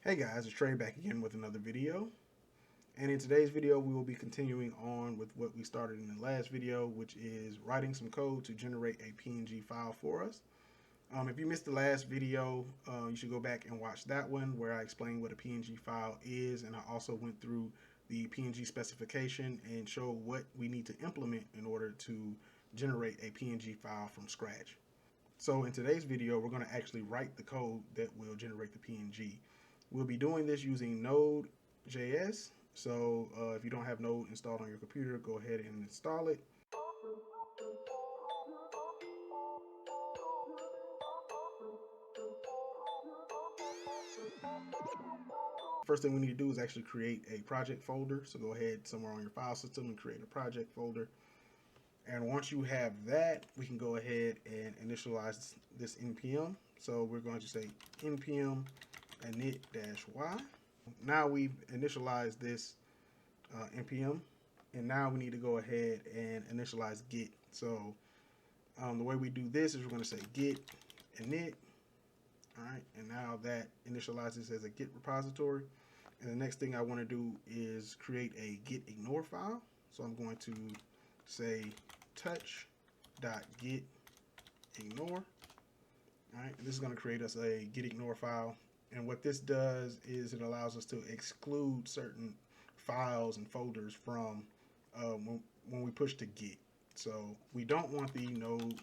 Hey guys, it's Trey back again with another video. And in today's video, we will be continuing on with what we started in the last video, which is writing some code to generate a PNG file for us. If you missed the last video, you should go back and watch that one where I explained what a PNG file is, and I also went through the PNG specification and showed what we need to implement in order to generate a PNG file from scratch. So in today's video, we're going to actually write the code that will generate the PNG. We'll be doing this using Nodejs. So if you don't have Node installed on your computer, go ahead and install it. First thing we need to do is actually create a project folder. So go ahead somewhere on your file system and create a project folder. And once you have that, we can go ahead and initialize this npm. So we're going to say npm init-y. Now we've initialized this npm, and now we need to go ahead and initialize git. So the way we do this is we're going to say git init. All right, and now that initializes as a git repository. And the next thing I want to do is create a git ignore file. So I'm going to say touch.git ignore. All right, and this is going to create us a git ignore file. And what this does is it allows us to exclude certain files and folders from when we push to git. So we don't want the node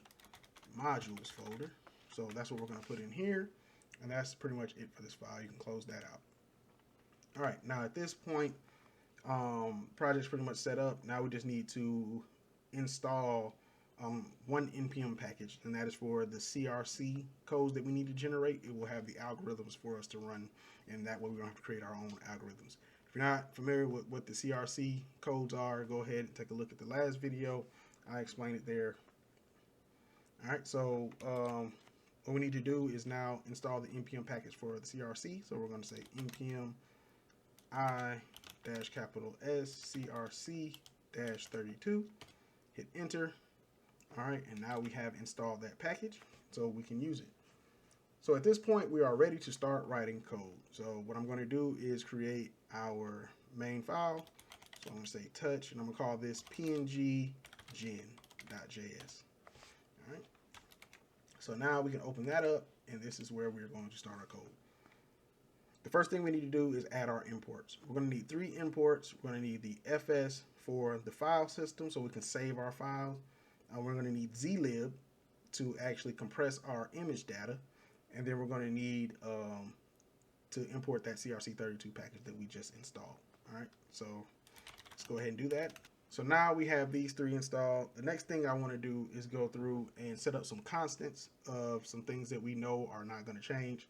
modules folder. So that's what we're going to put in here. And that's pretty much it for this file. You can close that out. All right, now at this point, project's pretty much set up. Now we just need to install one npm package, and that is for the CRC codes that we need to generate. It will have the algorithms for us to run, and that way we don't have to create our own algorithms. If you're not familiar with what the CRC codes are, go ahead and take a look at the last video. I explained it there. All right, so what we need to do is now install the npm package for the CRC. So we're going to say npm I-S CRC-32, hit enter. All right, and now we have installed that package, so we can use it. So at this point, we are ready to start writing code. So what I'm going to do is create our main file. So I'm going to say touch, and I'm going to call this PNG gen.js. All right. So now we can open that up, and this is where we're going to start our code. The first thing we need to do is add our imports. We're going to need 3 imports. We're going to need the fs for the file system so we can save our files. We're going to need Zlib to actually compress our image data. And then we're going to need to import that CRC32 package that we just installed. All right, so let's go ahead and do that. So now we have these 3 installed. The next thing I want to do is go through and set up some constants of some things that we know are not going to change.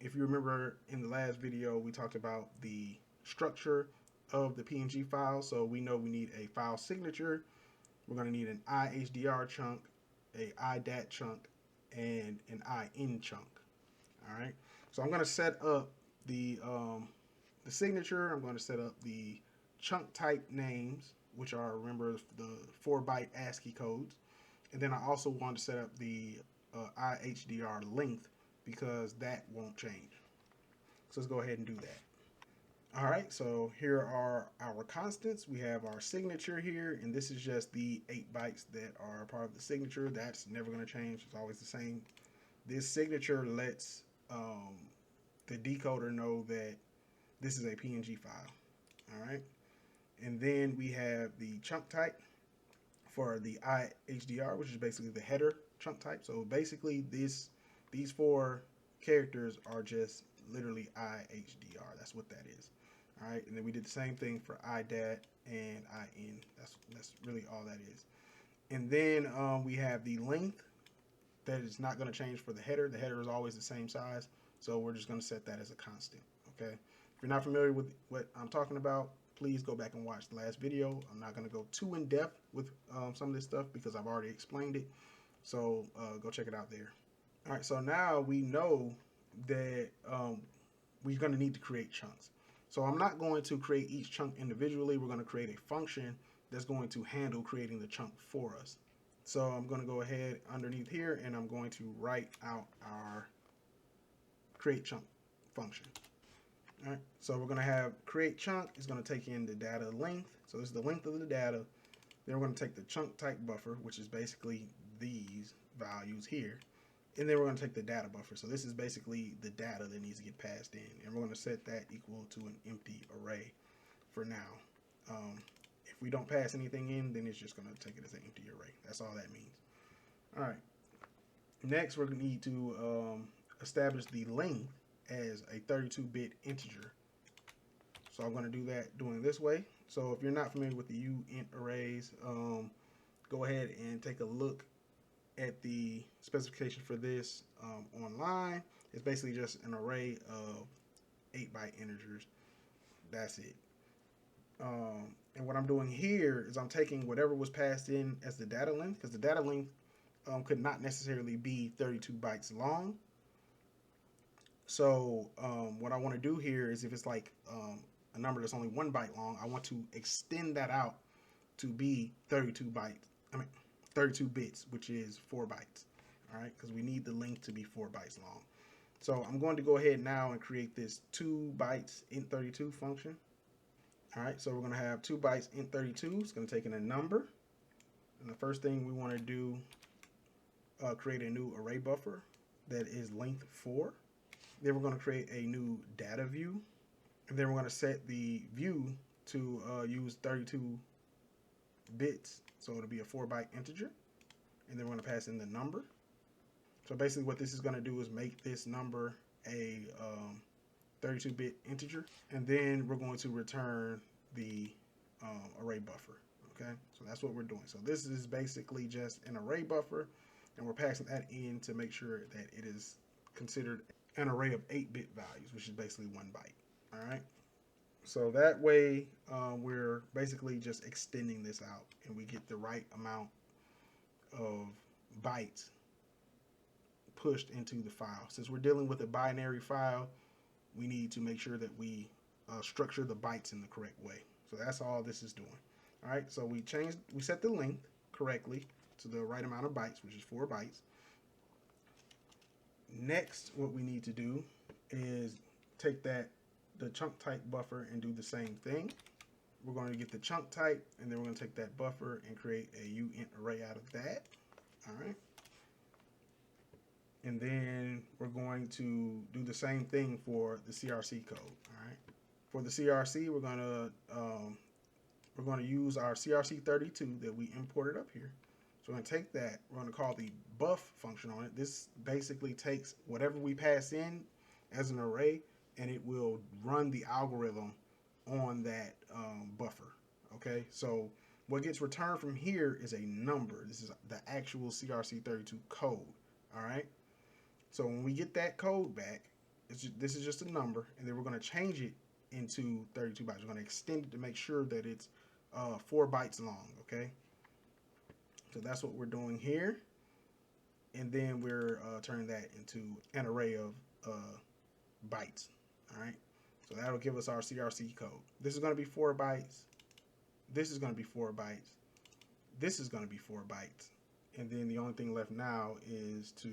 If you remember in the last video, we talked about the structure of the PNG file. So we know we need a file signature. We're going to need an IHDR chunk, a IDAT chunk, and an IN chunk. All right. So I'm going to set up the signature. I'm going to set up the chunk type names, which are, remember, the 4-byte ASCII codes. And then I also want to set up the IHDR length because that won't change. So let's go ahead and do that. All right, so here are our constants. We have our signature here, and this is just the 8 bytes that are part of the signature. That's never going to change. It's always the same. This signature lets the decoder know that this is a PNG file. All right, and then we have the chunk type for the IHDR, which is basically the header chunk type. So basically, these 4 characters are just literally IHDR. That's what that is. All right, and then we did the same thing for IDAT and IN. That's really all that is. And then we have the length that is not going to change for the header. The header is always the same size, so we're just going to set that as a constant. Okay. If you're not familiar with what I'm talking about, please go back and watch the last video. I'm not going to go too in depth with some of this stuff because I've already explained it. So go check it out there. All right, so now we know that we're going to need to create chunks. So I'm not going to create each chunk individually. We're going to create a function that's going to handle creating the chunk for us. So I'm going to go ahead underneath here, and I'm going to write out our create chunk function. All right, so we're going to have create chunk is going to take in the data length. So this is the length of the data. Then we're going to take the chunk type buffer, which is basically these values here. And then we're going to take the data buffer. So this is basically the data that needs to get passed in. And we're going to set that equal to an empty array for now. If we don't pass anything in, then it's just going to take it as an empty array. That's all that means. All right. Next, we're going to need to establish the length as a 32-bit integer. So I'm going to do that doing this way. So if you're not familiar with the uint arrays, go ahead and take a look at the specification for this online. It's basically just an array of 8-byte integers. That's it. And what I'm doing here is I'm taking whatever was passed in as the data length, because the data length could not necessarily be 32 bytes long. So what I want to do here is if it's like a number that's only 1 byte long, I want to extend that out to be 32 bits, which is 4 bytes. All right, because we need the length to be 4 bytes long. So I'm going to go ahead now and create this 2 bytes int32 function. All right, so we're going to have 2 bytes int32. It's going to take in a number. And the first thing we want to do, create a new array buffer that is length 4. Then we're going to create a new data view. And then we're going to set the view to use 32 bits. So it'll be a 4-byte integer. And then we're going to pass in the number. So basically what this is going to do is make this number a 32-bit integer. And then we're going to return the array buffer. Okay, so that's what we're doing. So this is basically just an array buffer. And we're passing that in to make sure that it is considered an array of 8-bit values, which is basically 1 byte. All right. So that way we're basically just extending this out and we get the right amount of bytes pushed into the file. Since we're dealing with a binary file, we need to make sure that we structure the bytes in the correct way. So that's all this is doing. All right. So we set the length correctly to the right amount of bytes, which is 4 bytes. Next, what we need to do is take the chunk type buffer and do the same thing. We're going to get the chunk type, and then we're going to take that buffer and create a uint array out of that. All right. And then we're going to do the same thing for the CRC code. All right. For the CRC, we're going to use our CRC32 that we imported up here. So we're going to take that, we're going to call the buff function on it. This basically takes whatever we pass in as an array, and it will run the algorithm on that buffer. Okay, so what gets returned from here is a number. This is the actual CRC32 code. All right, so when we get that code back, this is just a number, and then we're going to change it into 32 bytes. We're going to extend it to make sure that it's 4 bytes long. Okay. So that's what we're doing here. And then we're turning that into an array of bytes. All right. So that'll give us our CRC code. This is going to be 4 bytes. This is going to be 4 bytes. This is going to be 4 bytes. And then the only thing left now is to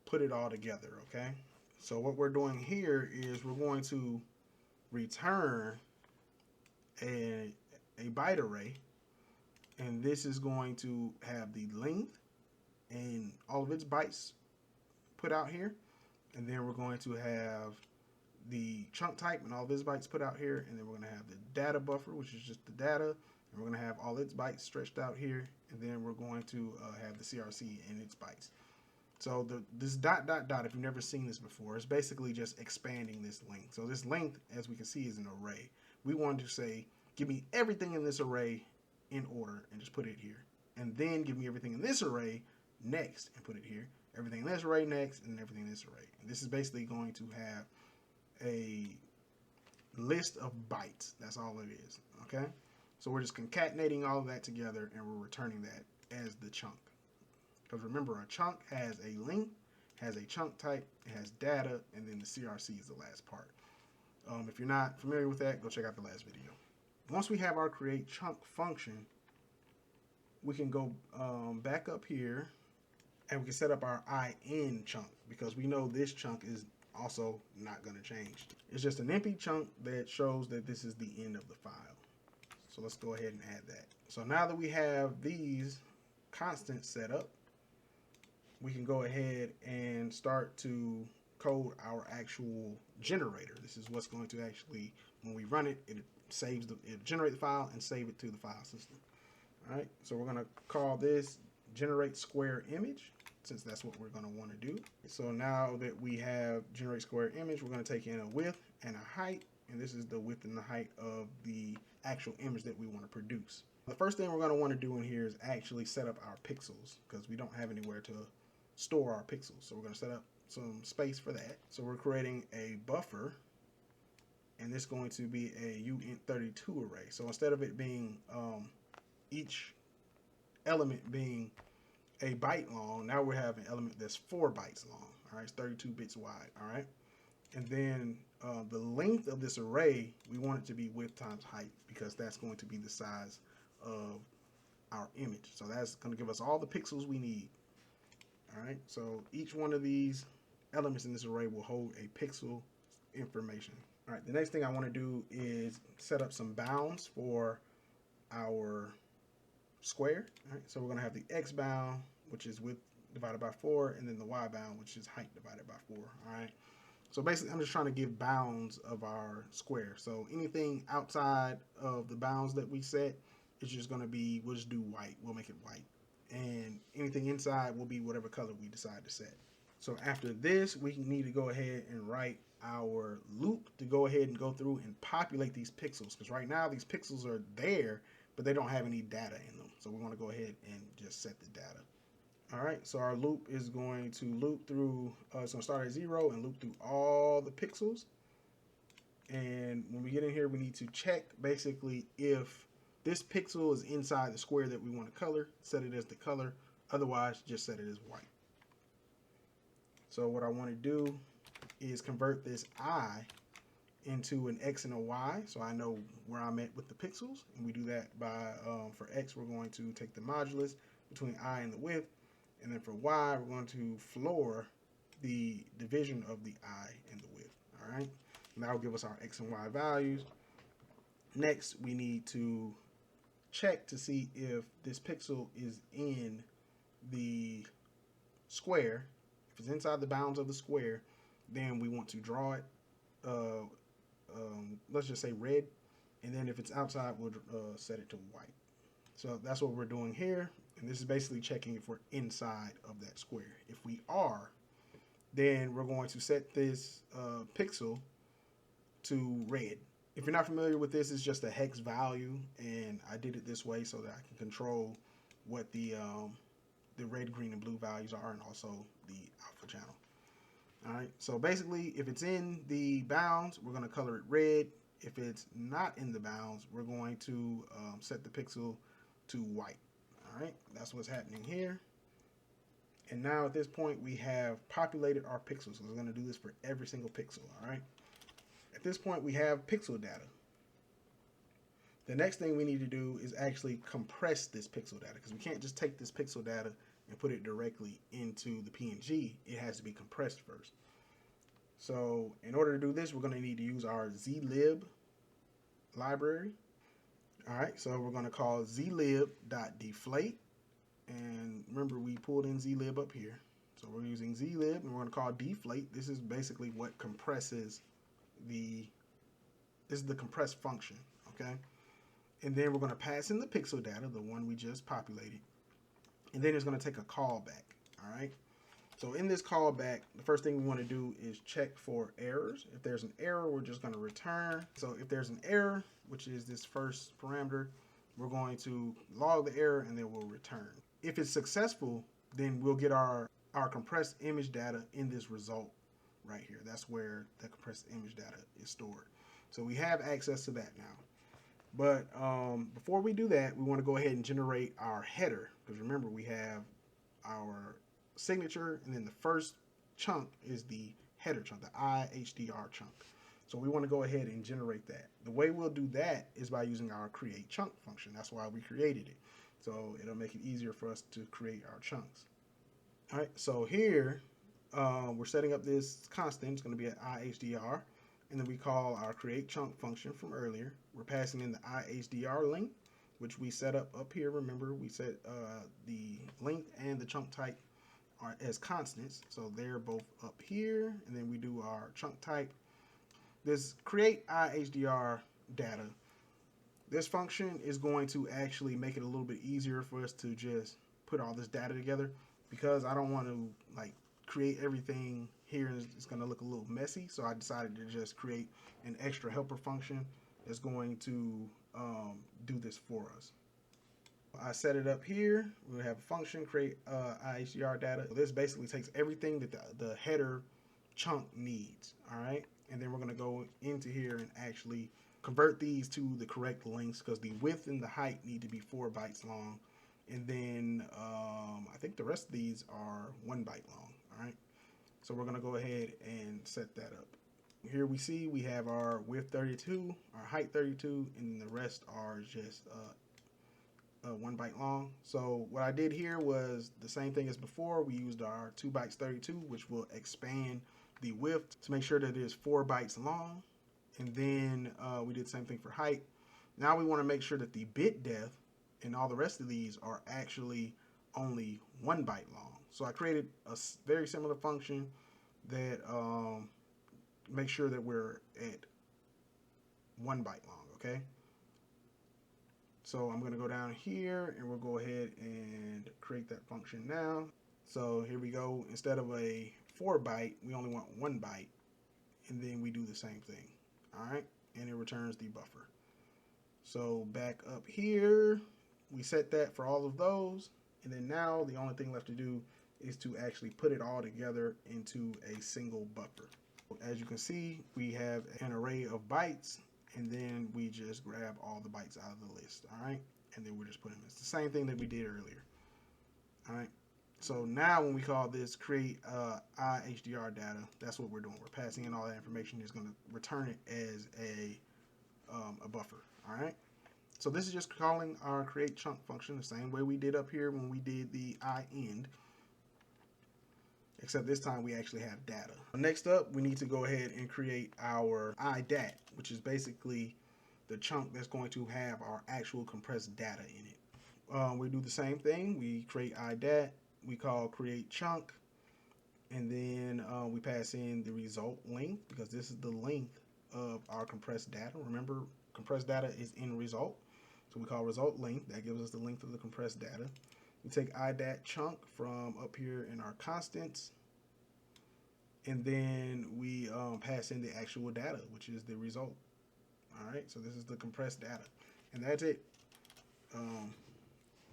put it all together. Okay. So what we're doing here is we're going to return a byte array. And this is going to have the length and all of its bytes put out here. And then we're going to have the chunk type and all of its bytes put out here. And then we're going to have the data buffer, which is just the data. And we're going to have all its bytes stretched out here. And then we're going to have the CRC and its bytes. So this ... if you've never seen this before, it's basically just expanding this length. So this length, as we can see, is an array. We want to say, give me everything in this array in order and just put it here, and then give me everything in this array next and put it here, everything in this array next, and everything in this array. And this is basically going to have a list of bytes. That's all it is. Okay, so we're just concatenating all of that together and we're returning that as the chunk, because remember, a chunk has a length, has a chunk type, it has data, and then the CRC is the last part. If you're not familiar with that, go check out the last video. Once we have our create chunk function, we can go back up here and we can set up our in chunk, because we know this chunk is also not going to change. It's just an empty chunk that shows that this is the end of the file. So let's go ahead and add that. So now that we have these constants set up, we can go ahead and start to code our actual generator. This is what's going to actually, when we run it, it generate the file and save it to the file system. All right, so we're going to call this generate square image, since that's what we're going to want to do. So now that we have generate square image, we're going to take in a width and a height, and this is the width and the height of the actual image that we want to produce. The first thing we're going to want to do in here is actually set up our pixels, because we don't have anywhere to store our pixels. So we're going to set up some space for that. So we're creating a buffer, and this is going to be a uint32 array. So instead of it being each element being a byte long, now we have an element that's 4 bytes long. All right, it's 32 bits wide. All right, and then the length of this array, we want it to be width times height, because that's going to be the size of our image. So that's going to give us all the pixels we need. All right, so each one of these elements in this array will hold a pixel information. All right, the next thing I want to do is set up some bounds for our square. All right, so we're going to have the x bound, which is width divided by 4, and then the y bound, which is height divided by 4. All right, so basically I'm just trying to give bounds of our square. So anything outside of the bounds that we set is just going to be, we'll just do white. We'll make it white. And anything inside will be whatever color we decide to set. So after this, we need to go ahead and write our loop to go ahead and go through and populate these pixels, because right now these pixels are there, but they don't have any data in them. So we want to go ahead and just set the data. All right, so our loop is going to loop through, it's going to start at 0 and loop through all the pixels. And when we get in here, we need to check basically if this pixel is inside the square that we want to color, set it as the color. Otherwise, just set it as white. So what I want to do is convert this I into an X and a Y, so I know where I'm at with the pixels. And we do that by, for X, we're going to take the modulus between I and the width. And then for Y, we're going to floor the division of the I and the width. All right, and that will give us our X and Y values. Next, we need to check to see if this pixel is in the square. If it's inside the bounds of the square, then we want to draw it, let's just say red, and then if it's outside, we'll set it to white. So that's what we're doing here, and this is basically checking if we're inside of that square. If we are, then we're going to set this pixel to red. If you're not familiar with this, it's just a hex value, and I did it this way so that I can control what the red, green, and blue values are, and also the alpha channel. All right, so basically, if it's in the bounds, we're going to color it red. If it's not in the bounds, we're going to set the pixel to white. All right, that's what's happening here. And now at this point, we have populated our pixels. So we're going to do this for every single pixel. All right. At this point, we have pixel data. The next thing we need to do is actually compress this pixel data, because we can't just take this pixel data and put it directly into the PNG. It has to be compressed first. So in order to do this, we're going to need to use our Zlib library. All right, so we're going to call zlib.deflate. And remember, we pulled in Zlib up here. So we're using Zlib, and we're going to call deflate. This is basically what compresses this is the compress function, okay? And then we're going to pass in the pixel data, the one we just populated. And then it's going to take a callback, all right? So in this callback, the first thing we want to do is check for errors. If there's an error, we're just going to return. So if there's an error, which is this first parameter, we're going to log the error and then we'll return. If it's successful, then we'll get our compressed image data in this result right here. That's where the compressed image data is stored. So we have access to that now. But before we do that, we want to go ahead and generate our header, because remember, we have our signature, and then the first chunk is the header chunk, the IHDR chunk. So we want to go ahead and generate that. The way we'll do that is by using our create chunk function. That's why we created it. So it'll make it easier for us to create our chunks. All right, so here we're setting up this constant. It's going to be an IHDR. And then we call our create chunk function from earlier. We're passing in the IHDR length, which we set up here. Remember, we set the length and the chunk type are as constants. So they're both up here. And then we do our chunk type. This create IHDR data, this function is going to actually make it a little bit easier for us to just put all this data together, because I don't want to like create everything here and it's going to look a little messy. So I decided to just create an extra helper function that's going to do this for us. I set it up here. We have a function create IHDR data. This basically takes everything that the header chunk needs. All right. And then we're going to go into here and actually convert these to the correct lengths, because the width and the height need to be 4 bytes long. And then I think the rest of these are 1 byte long. All right. So we're going to go ahead and set that up. Here we see we have our width 32, our height 32, and the rest are just 1 byte long. So what I did here was the same thing as before. We used our 2 bytes 32, which will expand the width to make sure that it is 4 bytes long. And then we did the same thing for height. Now we want to make sure that the bit depth and all the rest of these are actually only 1 byte long. So I created a very similar function that makes sure that we're at 1 byte long, okay? So I'm going to go down here and we'll go ahead and create that function now. So here we go. Instead of a 4 byte, we only want 1 byte. And then we do the same thing. All right. And it returns the buffer. So back up here, we set that for all of those. And then now the only thing left to do is to actually put it all together into a single buffer. As you can see, we have an array of bytes, and then we just grab all the bytes out of the list. All right. And then we're just putting it's the same thing that we did earlier. All right. So now when we call this create IHDR data, that's what we're doing. We're passing in all that information. It's going to return it as a buffer. All right. So this is just calling our create chunk function the same way we did up here when we did the IEnd, except this time we actually have data. Next up, we need to go ahead and create our IDAT, which is basically the chunk that's going to have our actual compressed data in it. We do the same thing. We create IDAT. We call create chunk, and then we pass in the result length, because this is the length of our compressed data. Remember, compressed data is in result, so we call result length. That gives us the length of the compressed data. We take IDAT chunk from up here in our constants, and then we pass in the actual data, which is the result. All right, so this is the compressed data, and that's it.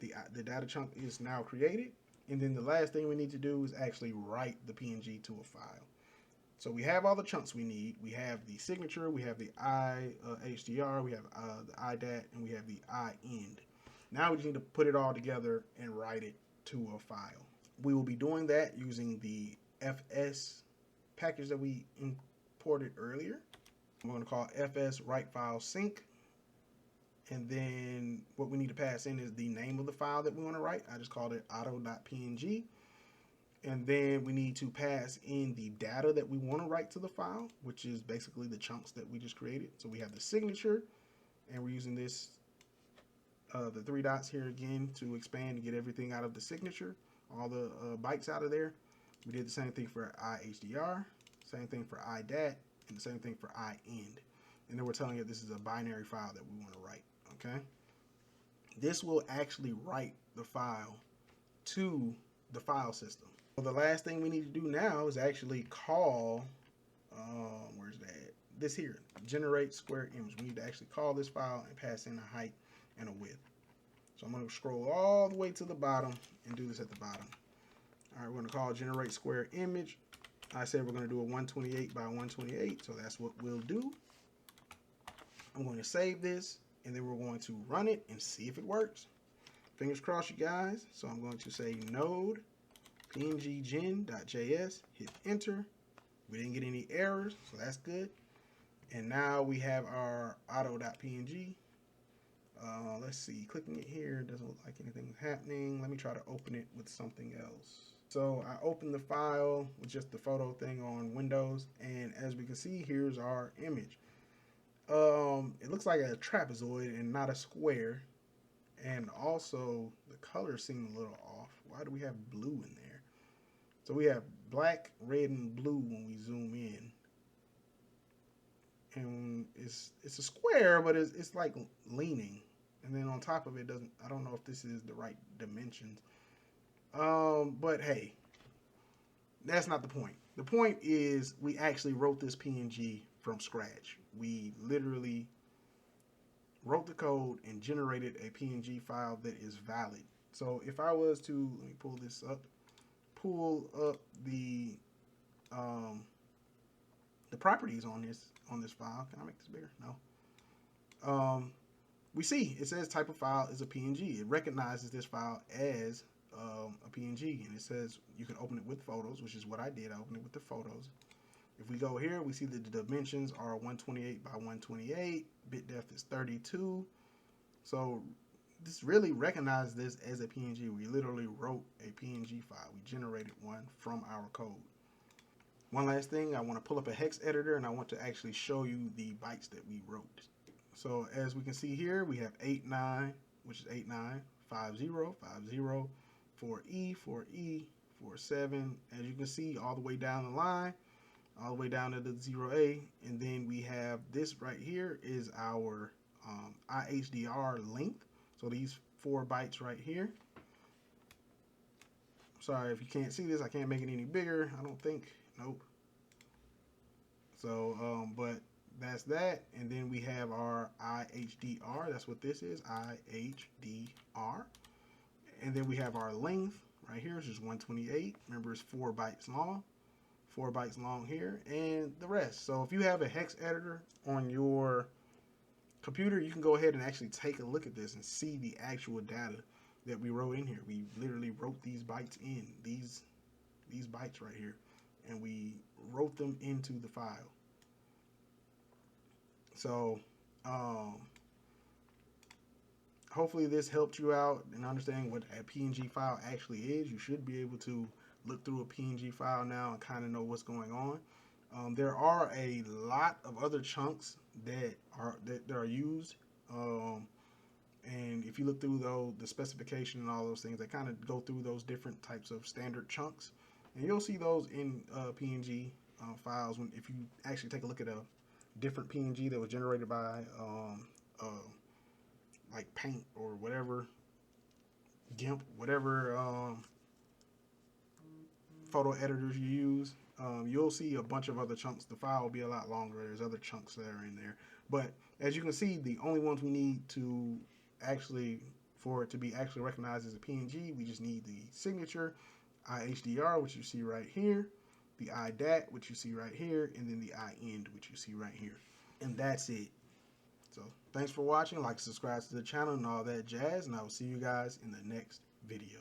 The data chunk is now created. And then the last thing we need to do is actually write the PNG to a file. So we have all the chunks we need. We have the signature, we have the IHDR, we have the IDAT, and we have the IEnd. Now we just need to put it all together and write it to a file. We will be doing that using the FS package that we imported earlier. I'm going to call FS write file sync. And then what we need to pass in is the name of the file that we want to write. I just called it auto.png. And then we need to pass in the data that we want to write to the file, which is basically the chunks that we just created. So we have the signature, and we're using this, the 3 dots here again to expand and get everything out of the signature, all the bytes out of there. We did the same thing for IHDR, same thing for IDAT, and the same thing for IEnd. And then we're telling it this is a binary file that we want to write. Okay, this will actually write the file to the file system. So the last thing we need to do now is actually call, where's that? This here, generate square image. We need to actually call this file and pass in a height and a width. So I'm going to scroll all the way to the bottom and do this at the bottom. All right, we're going to call generate square image. I said we're going to do a 128 by 128, so that's what we'll do. I'm going to save this, and then we're going to run it and see if it works. Fingers crossed, you guys. So I'm going to say node pnggen.js, hit enter. We didn't get any errors, so that's good. And now we have our auto.png. Let's see, clicking it here doesn't look like anything's happening. Let me try to open it with something else. So I opened the file with just the photo thing on Windows, and as we can see, here's our image. It looks like a trapezoid and not a square, and also the colors seem a little off. Why do we have blue in there? So we have black, red, and blue when we zoom in, and it's a square, but it's like leaning, and then on top of it doesn't. I don't know if this is the right dimensions. But hey, that's not the point. The point is we actually wrote this PNG from scratch. We literally wrote the code and generated a PNG file that is valid. So if I was to, let me pull this up, pull up the properties on this file. Can I make this bigger? No. We see it says type of file is a PNG. It recognizes this file as a PNG, and it says you can open it with photos, which is what I did. I opened it with the photos. If we go here, we see that the dimensions are 128 by 128. Bit depth is 32. So this really recognizes this as a PNG. We literally wrote a PNG file. We generated one from our code. One last thing, I want to pull up a hex editor, and I want to actually show you the bytes that we wrote. So as we can see here, we have 89, which is 89, 50, 50, 4E, 4E, 47. As you can see, all the way down the line, all the way down to the 0A, and then we have this right here is our IHDR length. So these 4 bytes right here. Sorry if you can't see this, I can't make it any bigger. I don't think. Nope. So, but that's that. And then we have our IHDR. That's what this is, IHDR. And then we have our length right here, which is 128. Remember, it's 4 bytes long. 4 bytes long here, and the rest. So if you have a hex editor on your computer, you can go ahead and actually take a look at this and see the actual data that we wrote in here. We literally wrote these bytes in, these bytes right here, and we wrote them into the file. So hopefully this helped you out in understanding what a PNG file actually is. You should be able to look through a PNG file now and kind of know what's going on. There are a lot of other chunks that are used, and if you look through the specification and all those things, they kind of go through those different types of standard chunks, and you'll see those in PNG files if you actually take a look at a different PNG that was generated by like Paint or whatever, GIMP, whatever photo editors you use. You'll see a bunch of other chunks. The file will be a lot longer. There's other chunks that are in there. But as you can see, the only ones we need to actually, for it to be actually recognized as a PNG, we just need the signature, IHDR, which you see right here, the IDAT, which you see right here, and then the IEND, which you see right here. And that's it. So thanks for watching. Like, subscribe to the channel and all that jazz, and I will see you guys in the next video.